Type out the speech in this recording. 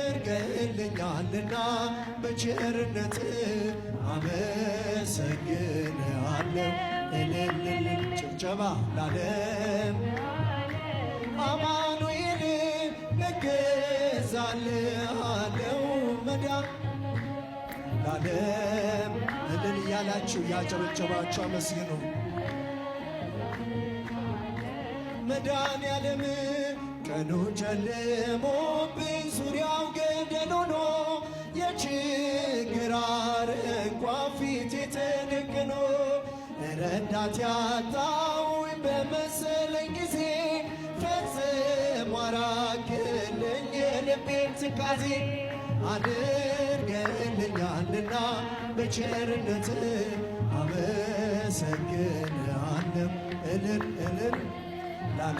አድርገልኛልና በቸርነት አመሰግንሃለሁ። እልል ጭብጨባ ላለም አማኑኤል እገዛልሃለሁ መዳን ላለም እልል እያላችሁ ያጨበጨባችሁ አመስግኑ። መዳን ያለም ቀኑ ጨልሞብኝ ዙሪያው ገደል ሆኖ የችግር አረንቋ ፊቴ ተደቅኖ ረዳት ያጣሁኝ በመሰለኝ ጊዜ ፈጽሞ አራቅልኝ የልቤን ትካዜ አድርገልኛልና በቸርነት አመሰግንሃለሁ። እልል እልል ላለ